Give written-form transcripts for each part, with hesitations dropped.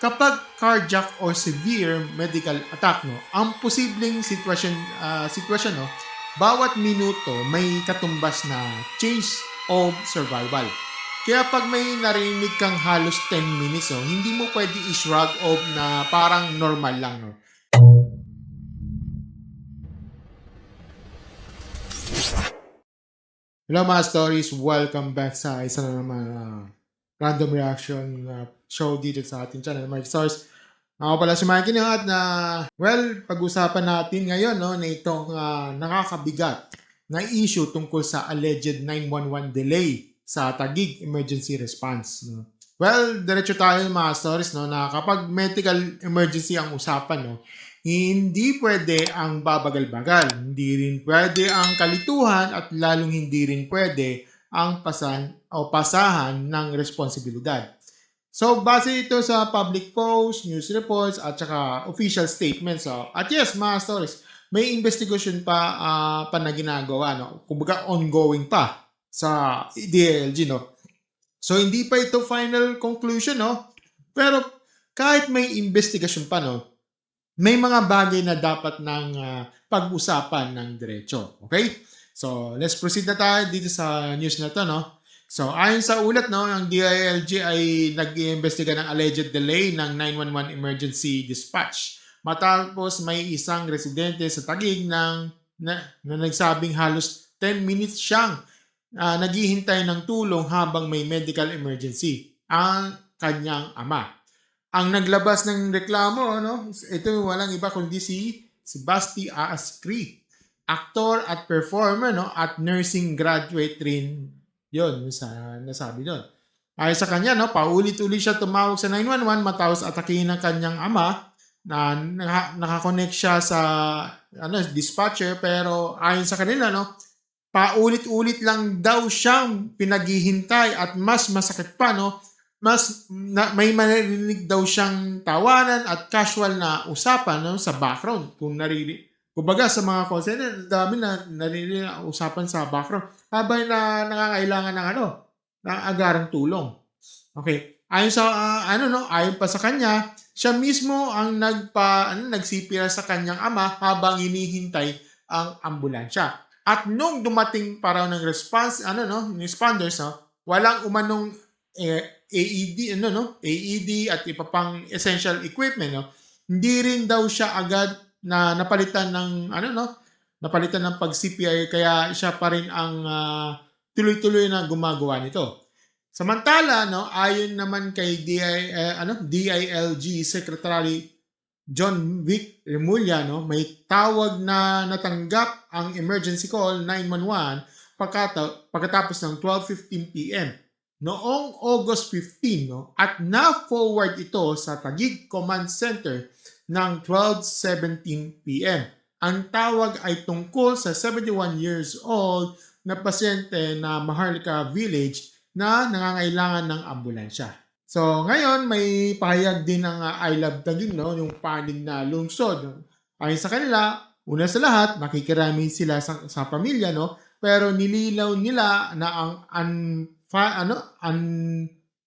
Kapag cardiac or severe medical attack, no, ang posibleng sitwasyon, no, bawat minuto may katumbas na change of survival. Kaya pag may narinig kang halos 10 minutes, no, hindi mo pwede i-shrug off na parang normal lang. No? Hello mga stories, welcome back sa isa na naman random reaction show dito sa ating channel, My Stars. Ako pala si Mikey no, at pag-usapan natin ngayon no, na itong nakakabigat na issue tungkol sa alleged 911 delay sa Taguig emergency response. No. Well, diretso tayo mga stories no, na kapag medical emergency ang usapan, no, hindi pwede ang babagal-bagal, hindi rin pwede ang kalituhan at lalong hindi rin pwede ang pasahan ng responsibilidad. So, base ito sa public posts, news reports, at saka official statements. At yes, mga stories, may investigation pa na ginagawa, no? Kumbaga ongoing pa sa DILG, no? So, hindi pa ito final conclusion, no? Pero kahit may investigation pa, no? May mga bagay na dapat ng pag-usapan ng diretso. Okay? So, let's proceed na tayo dito sa news na to, no? So, ayon sa ulat, no, ang DILG ay nag-iimbestiga ng alleged delay ng 911 emergency dispatch matapos may isang residente sa Taguig na nagsabing halos 10 minutes siyang naghihintay ng tulong habang may medical emergency ang kanyang ama. Ang naglabas ng reklamo, no, ito walang iba kundi si Basti Askri, actor at performer, no, at nursing graduate rin. Yun, nasabi doon. Ayon sa kanya, no, paulit-ulit siya tumawag sa 911 matapos atakihin ng kanyang ama na nakakonect siya sa dispatcher, pero ayon sa kanila, no, paulit-ulit lang daw siyang pinaghihintay at mas masakit pa, no, may marinig daw siyang tawanan at casual na usapan, no, sa background. Kumbaga sa mga call center, dami na narinig na usapan sa background habang na nangangailangan ng ng agarang tulong. Okay. Ayon sa ayon pa sa kanya, siya mismo ang nag-CPR sa kanyang ama habang hinihintay ang ambulansya. At nung dumating pa raw ng responders, no, walang umanong AED at iba pang essential equipment, no. Hindi rin daw siya agad na napalitan ng napalitan ng pag-CPR, kaya siya pa rin ang tuloy-tuloy na gumagawa nito. Samantala, no, ayon naman kay DILG Secretary John Vic Remulla, no, may tawag na natanggap ang emergency call 911 pagkatapos ng 12:15 PM noong August 15, no, at na-forward ito sa Taguig Command Center ng 12:17 PM. Ang tawag ay tungkol sa 71 years old na pasyente na Maharlika Village na nangangailangan ng ambulansya. So, ngayon may pahayag din ng I Love Taguig, no, yung panig na lungsod. Ayon sa kanila, una sa lahat, nakikirami sila sa pamilya, no, pero nililaw nila na ang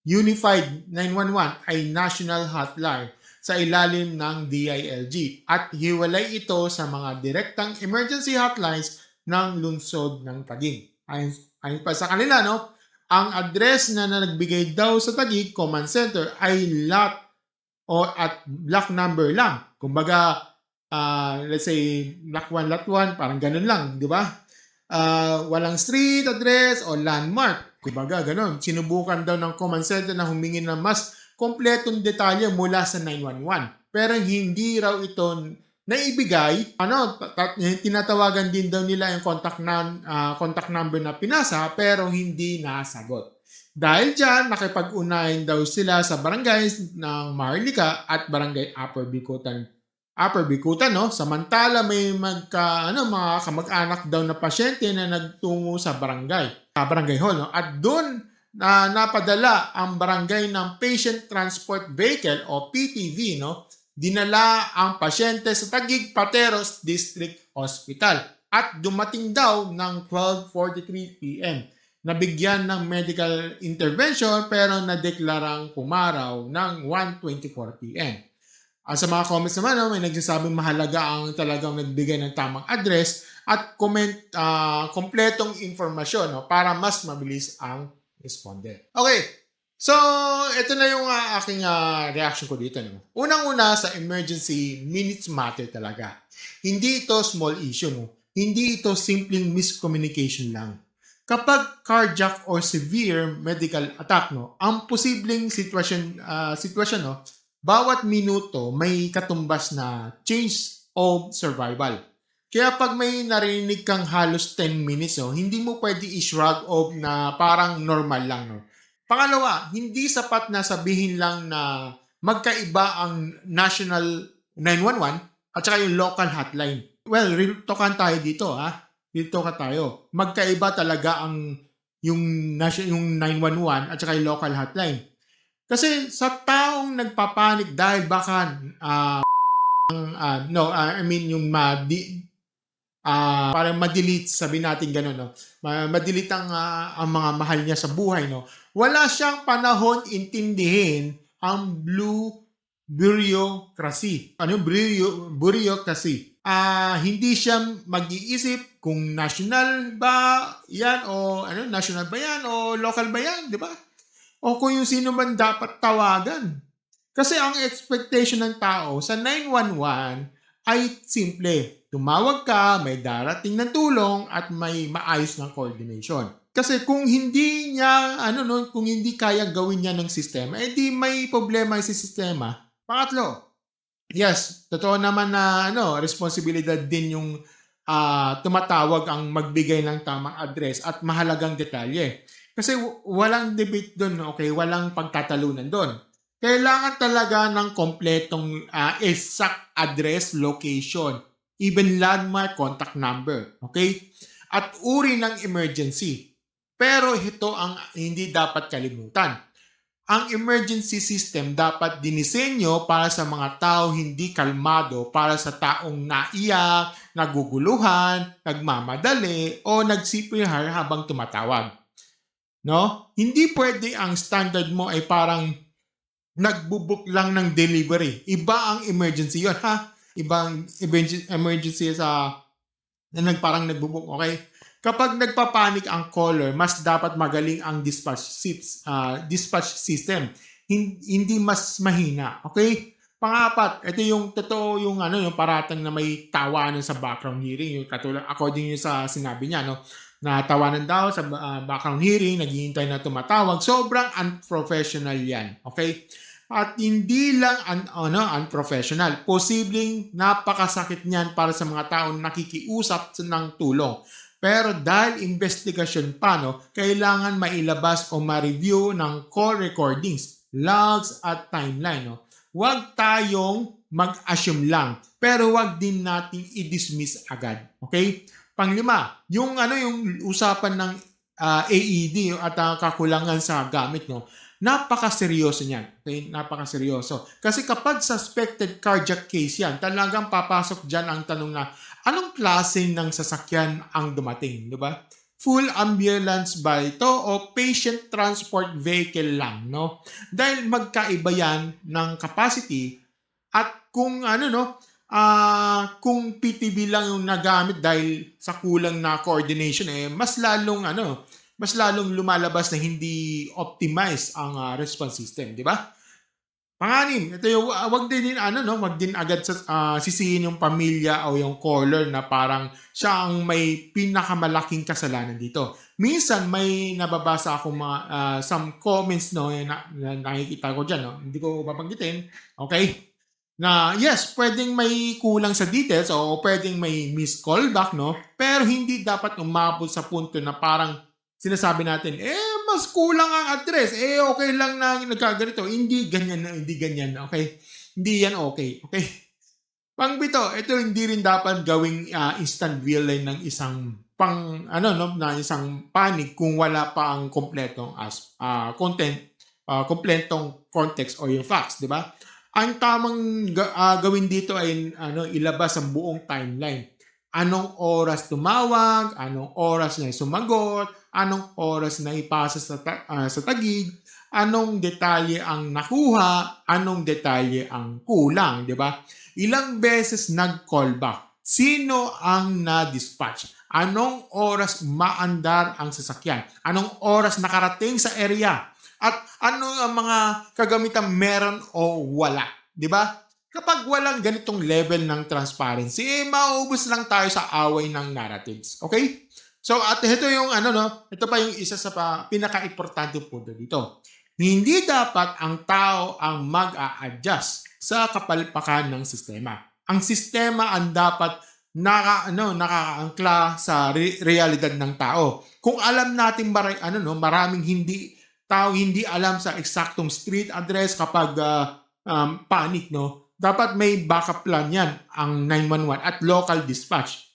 Unified 911 ay national hotline sa ilalim ng DILG at hiwalay ito sa mga direktang emergency hotlines ng lungsod ng Taguig. Ayon pa sa kanila, no, ang address na nagbigay daw sa Taguig Command Center ay lot at block number lang. Kumbaga, let's say block 1, lot 1, parang ganun lang, di ba? Walang street address o landmark. Kumbaga, ganun. Sinubukan daw ng Command Center na humingi ng mas kompletong detalye mula sa 911. Pero hindi raw ito naibigay. Tinatawagan din daw nila yung contact number na pinasa pero hindi nasagot. Dahil dyan, nakipag-unahin daw sila sa barangays ng Maharlika at barangay Upper Bikutan, no? Samantala may mga kamag-anak daw na pasyente na nagtungo sa barangay hall, no? At doon napadala ang barangay ng Patient Transport Vehicle o PTV, no? Dinala ang pasyente sa Taguig Pateros District Hospital at dumating daw ng 12:43 PM. nabigyan ng medical intervention pero nadeklarang pumaraw ng 1:24 p.m. Sa mga comments naman, may nagsasabing mahalaga ang talagang nagbigay ng tamang address at kompletong informasyon, no, para mas mabilis ang respondent. Okay, so ito na yung aking reaction ko dito. No? Unang-una, sa emergency, minutes matter talaga. Hindi ito small issue. No? Hindi ito simpleng miscommunication lang. Kapag cardiac or severe medical attack, no, ang posibleng sitwasyon, no, bawat minuto may katumbas na change of survival. Kaya pag may narinig kang halos 10 minutes, no, hindi mo pwede i-shrug off na parang normal lang. No? Pangalawa, hindi sapat na sabihin lang na magkaiba ang national 911 at saka yung local hotline. Well, real talkan tayo dito, ha? Real talk tayo. Magkaiba talaga ang yung 911 at saka yung local hotline. Kasi sa taong nagpapanik dahil baka yung parang ma-delete, sabi natin gano'n, no? Ma-delete ang mga mahal niya sa buhay, no? Wala siyang panahon intindihin ang blue bureaucracy. Ano bureaucracy? Hindi siya mag-iisip kung national ba yan o national ba yan o local ba yan, di ba? O kung yung sino man dapat tawagan. Kasi ang expectation ng tao sa 911 ay simple. Tumawag ka, may darating na tulong at may maayos ng coordination. Kasi kung hindi niya, kung hindi kaya gawin niya ng sistema, di may problema sa sistema. Pangatlo, yes, totoo naman na responsibilidad din yung tumatawag ang magbigay ng tamang address at mahalagang detalye. Kasi walang debate doon, okay? Walang pagtatalunan doon. Kailangan talaga ng kompletong exact address, location, even landmark, contact number, okay? At uri ng emergency. Pero ito ang hindi dapat kalimutan. Ang emergency system dapat dinisenyo para sa mga tao hindi kalmado, para sa taong naiyak, naguguluhan, nagmamadali, o nag-CPR habang tumatawag. No? Hindi pwede ang standard mo ay parang nagbubuk lang ng delivery. Iba ang emergency yun, ha? Ibang emergency na parang nagbubuk, okay? Kapag nagpapanik ang caller, mas dapat magaling ang dispatch system. Hindi mas mahina, okay? Pangapat, ito yung totoo yung paratang na may tawanan sa background hearing, yung katulad according yung sa sinabi niya, no? Na tawanan daw sa background hearing, naghihintay na tumatawag. Sobrang unprofessional yan. Okay? At hindi lang unprofessional. Posibleng napakasakit niyan para sa mga taong nakikiusap ng tulong. Pero dahil investigasyon pa, kailangan mailabas o ma-review ng call recordings, logs at timeline. No? Huwag tayong mag-assume lang. Pero huwag din nating i-dismiss agad. Okay? Panglima, yung usapan ng AED at kakulangan sa gamit, no. Napakaseryoso niyan. Okay? Napakaseryoso. Kasi kapag suspected cardiac case yan, talagang papasok diyan ang tanong na anong klase ng sasakyan ang dumating, di ba? Full ambulance ba ito o patient transport vehicle lang, no? Dahil magkaiba yan ng capacity at kung kung PTB lang yung nagamit dahil sa kulang na coordination, mas lalong lumalabas na hindi optimize ang response system, di ba? Panganim, ito yung wag din agad sisihin yung pamilya o yung caller na parang siya ang may pinakamalaking kasalanan dito. Minsan may nababasa akong mga some comments na nakikita ko diyan, hindi ko babanggitin, okay? Na yes, pwedeng may kulang sa details o pwedeng may missed callback, pero hindi dapat umabot sa punto na parang sinasabi natin, mas kulang ang address, okay lang na nagkaganito. Hindi ganyan, okay? Hindi yan okay, okay? Pangbito, ito hindi rin dapat gawing instant relay ng isang isang panic kung wala pa ang kompletong kompletong context o yung facts, di ba? Ang tamang gawin dito ay ilabas ang buong timeline. Anong oras tumawag, anong oras niya sumagot, anong oras na ipasa sa Taguig, anong detalye ang nakuha, anong detalye ang kulang, di ba? Ilang beses nag-callback? Sino ang na-dispatch? Anong oras maandar ang sasakyan? Anong oras nakarating sa area? At ano ang mga kagamitan meron o wala? Di ba? Kapag walang ganitong level ng transparency, mauubos lang tayo sa away ng narratives. Okay? So, at ito yung ito pa yung isa sa pinaka-importante punto dito. Hindi dapat ang tao ang mag-a-adjust sa kapalpakan ng sistema. Ang sistema ang dapat nakaangkla sa realidad ng tao. Kung alam natin maraming hindi alam sa eksaktong street address kapag panic, no? Dapat may backup plan yan, ang 911 at local dispatch.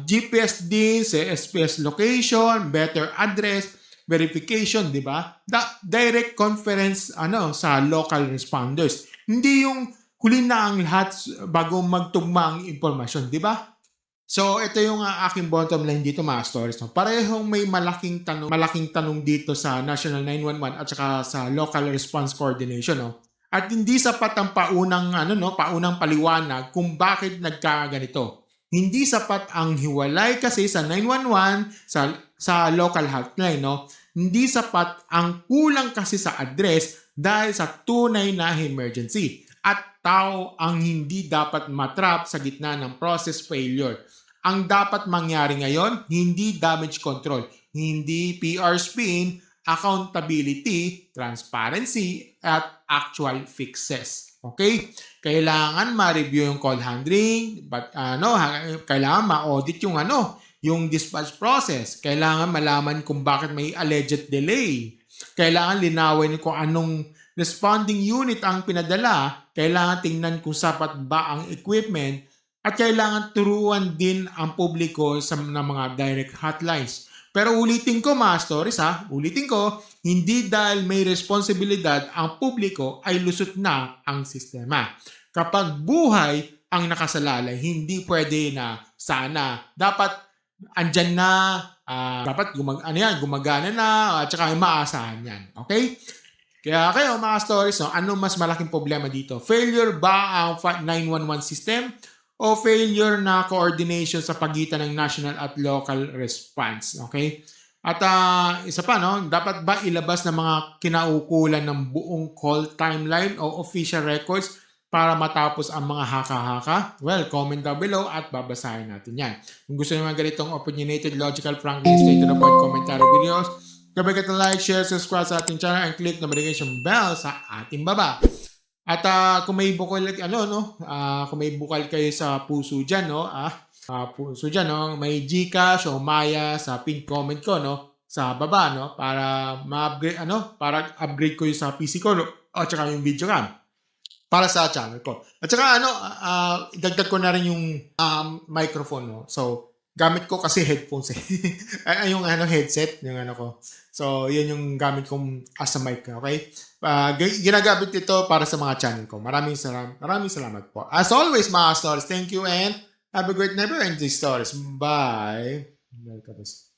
GPS din, SPS location, better address, verification, di ba? Direct conference sa local responders. Hindi yung huli na ang lahat bago magtugma ang impormasyon, di ba? So, ito yung aking bottom line dito, mga stories. No? Parehong may malaking tanong dito sa National 911 at saka sa Local Response Coordination. No? At hindi sapat ang paunang paliwanag kung bakit nagkaganito. Hindi sapat ang hiwalay kasi sa 911 sa local hotline, no? Hindi sapat ang kulang kasi sa address dahil sa tunay na emergency. At tao ang hindi dapat matrap sa gitna ng process failure. Ang dapat mangyari ngayon, hindi damage control, hindi PR spin, accountability, transparency, at actual fixes. Okay? Kailangan ma-review yung call handling, but kailangan ma-audit yung dispatch process. Kailangan malaman kung bakit may alleged delay. Kailangan linawin kung anong responding unit ang pinadala. Kailangan tingnan kung sapat ba ang equipment at kailangan turuan din ang publiko ng mga direct hotlines. Pero ulitin ko mga stories hindi dahil may responsibilidad ang publiko ay lusot na ang sistema. Kapag buhay ang nakasalalay, hindi pwede na sana. Dapat andyan na, dapat gumagana na, at saka maasahan yan. Okay? Kaya kayo mga stories, ano mas malaking problema dito? Failure ba ang 911 system o failure na coordination sa pagitan ng national at local response? Okay? At isa pa, dapat ba ilabas ng mga kinaukulan ng buong call timeline o official records para matapos ang mga haka-haka? Well, comment down below at babasahin natin yan. Kung gusto nyo mga ganitong opinionated, logical, frankly, straight to the point commentary videos, kapag ka like, share, subscribe sa ating channel, and click notification bell sa ating baba. At kung may bukal kung may bukal kayo sa puso diyan, may GCash o Maya sa pin comment ko, sa baba, para ma-upgrade para upgrade ko yung sa PC ko, at saka yung video cam para sa channel ko. At saka idagdag ko na rin yung microphone, So gamit ko kasi headphones yung headset, yung ko. So, yun yung gamit kong as a mic, okay? Ginagamit ito para sa mga channel ko. Maraming salamat po. As always, mga stories, thank you and have a great never ending stories. Bye. Welcome.